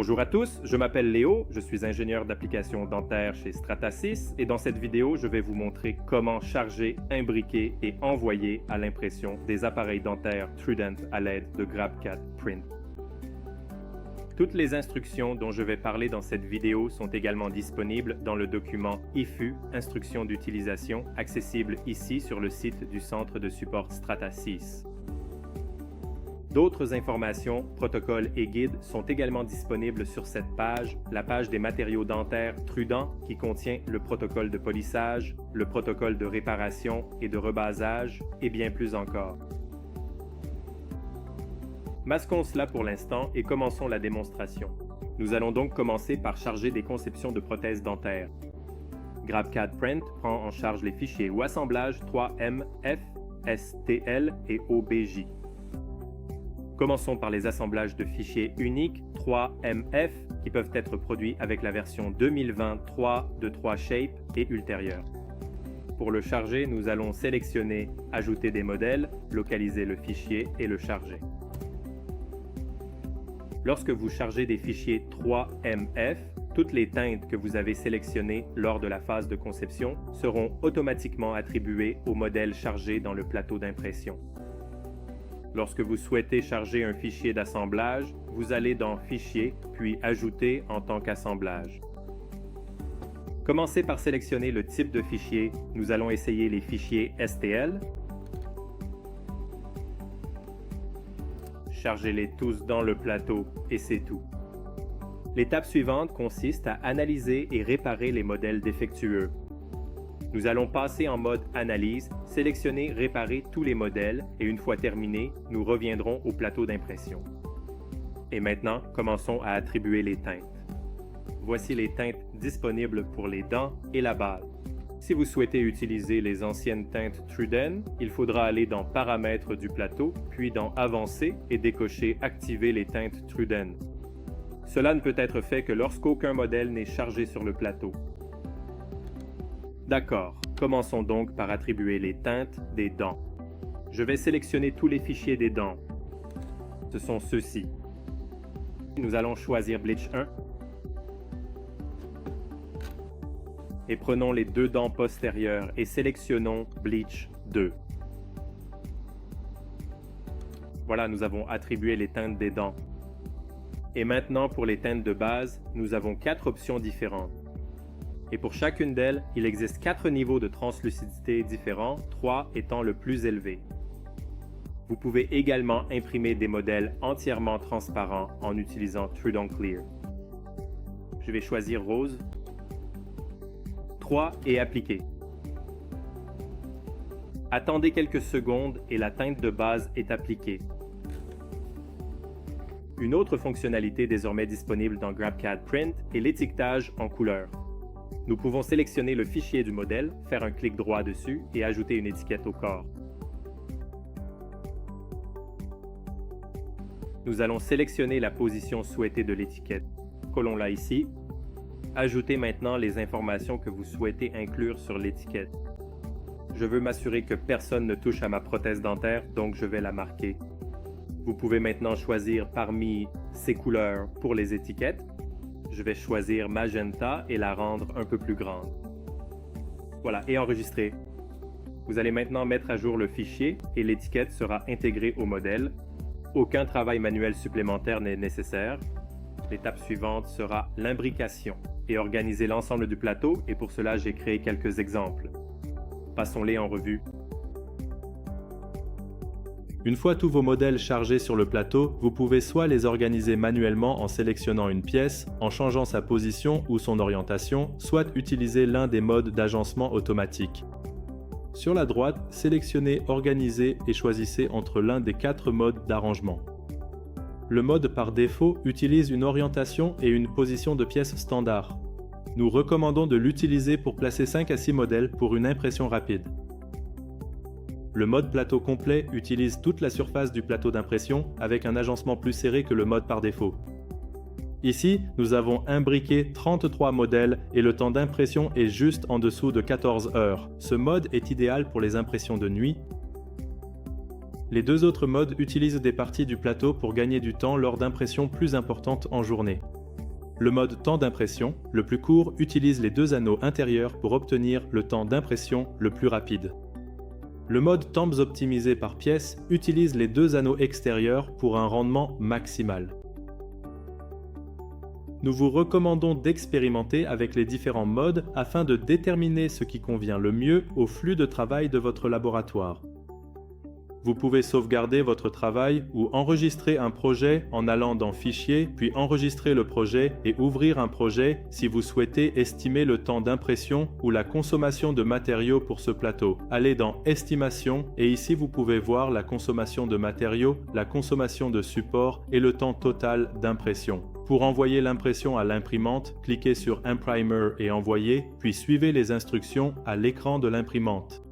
Bonjour à tous, je m'appelle Léo, je suis ingénieur d'applications dentaires chez Stratasys et dans cette vidéo, je vais vous montrer comment charger, imbriquer et envoyer à l'impression des appareils dentaires Trudent à l'aide de GrabCAD Print. Toutes les instructions dont je vais parler dans cette vidéo sont également disponibles dans le document IFU, Instructions d'utilisation, accessible ici sur le site du Centre de support Stratasys. D'autres informations, protocoles et guides sont également disponibles sur cette page, la page des matériaux dentaires Trudent qui contient le protocole de polissage, le protocole de réparation et de rebasage et bien plus encore. Masquons cela pour l'instant et commençons la démonstration. Nous allons donc commencer par charger des conceptions de prothèses dentaires. GrabCAD Print prend en charge les fichiers ou assemblage 3M, F, STL et OBJ. Commençons par les assemblages de fichiers uniques 3MF qui peuvent être produits avec la version 2023 de 3Shape et ultérieure. Pour le charger, nous allons sélectionner « Ajouter des modèles », localiser le fichier et le charger. Lorsque vous chargez des fichiers 3MF, toutes les teintes que vous avez sélectionnées lors de la phase de conception seront automatiquement attribuées au modèle chargé dans le plateau d'impression. Lorsque vous souhaitez charger un fichier d'assemblage, vous allez dans « Fichier » puis « Ajouter en tant qu'assemblage ». Commencez par sélectionner le type de fichier. Nous allons essayer les fichiers STL. Chargez-les tous dans le plateau et c'est tout. L'étape suivante consiste à analyser et réparer les modèles défectueux. Nous allons passer en mode Analyse, sélectionner Réparer tous les modèles et une fois terminé, nous reviendrons au plateau d'impression. Et maintenant, commençons à attribuer les teintes. Voici les teintes disponibles pour les dents et la base. Si vous souhaitez utiliser les anciennes teintes Trudent, il faudra aller dans Paramètres du plateau, puis dans Avancer et décocher Activer les teintes Trudent. Cela ne peut être fait que lorsqu'aucun modèle n'est chargé sur le plateau. D'accord, commençons donc par attribuer les teintes des dents. Je vais sélectionner tous les fichiers des dents. Ce sont ceux-ci. Nous allons choisir Bleach 1 et prenons les deux dents postérieures et sélectionnons Bleach 2. Voilà, nous avons attribué les teintes des dents. Et maintenant, pour les teintes de base, nous avons 4 options différentes. Et pour chacune d'elles, il existe 4 niveaux de translucidité différents, 3 étant le plus élevé. Vous pouvez également imprimer des modèles entièrement transparents en utilisant Trudent Clear. Je vais choisir Rose. 3 et appliquer. Attendez quelques secondes et la teinte de base est appliquée. Une autre fonctionnalité désormais disponible dans GrabCAD Print est l'étiquetage en couleur. Nous pouvons sélectionner le fichier du modèle, faire un clic droit dessus et ajouter une étiquette au corps. Nous allons sélectionner la position souhaitée de l'étiquette. Collons-la ici. Ajoutez maintenant les informations que vous souhaitez inclure sur l'étiquette. Je veux m'assurer que personne ne touche à ma prothèse dentaire, donc je vais la marquer. Vous pouvez maintenant choisir parmi ces couleurs pour les étiquettes. Je vais choisir Magenta et la rendre un peu plus grande. Voilà, et enregistrer. Vous allez maintenant mettre à jour le fichier et l'étiquette sera intégrée au modèle. Aucun travail manuel supplémentaire n'est nécessaire. L'étape suivante sera l'imbrication et organiser l'ensemble du plateau et pour cela j'ai créé quelques exemples. Passons-les en revue. Une fois tous vos modèles chargés sur le plateau, vous pouvez soit les organiser manuellement en sélectionnant une pièce, en changeant sa position ou son orientation, soit utiliser l'un des modes d'agencement automatique. Sur la droite, sélectionnez Organiser et choisissez entre l'un des 4 modes d'arrangement. Le mode par défaut utilise une orientation et une position de pièce standard. Nous recommandons de l'utiliser pour placer 5 à 6 modèles pour une impression rapide. Le mode plateau complet utilise toute la surface du plateau d'impression avec un agencement plus serré que le mode par défaut. Ici, nous avons imbriqué 33 modèles et le temps d'impression est juste en dessous de 14 heures. Ce mode est idéal pour les impressions de nuit. Les 2 autres modes utilisent des parties du plateau pour gagner du temps lors d'impressions plus importantes en journée. Le mode temps d'impression, le plus court, utilise les deux anneaux intérieurs pour obtenir le temps d'impression le plus rapide. Le mode temps optimisé par pièce utilise les deux anneaux extérieurs pour un rendement maximal. Nous vous recommandons d'expérimenter avec les différents modes afin de déterminer ce qui convient le mieux au flux de travail de votre laboratoire. Vous pouvez sauvegarder votre travail ou enregistrer un projet en allant dans Fichier, puis enregistrer le projet et ouvrir un projet si vous souhaitez estimer le temps d'impression ou la consommation de matériaux pour ce plateau. Allez dans Estimation et ici vous pouvez voir la consommation de matériaux, la consommation de support et le temps total d'impression. Pour envoyer l'impression à l'imprimante, cliquez sur Imprimer et Envoyer, puis suivez les instructions à l'écran de l'imprimante.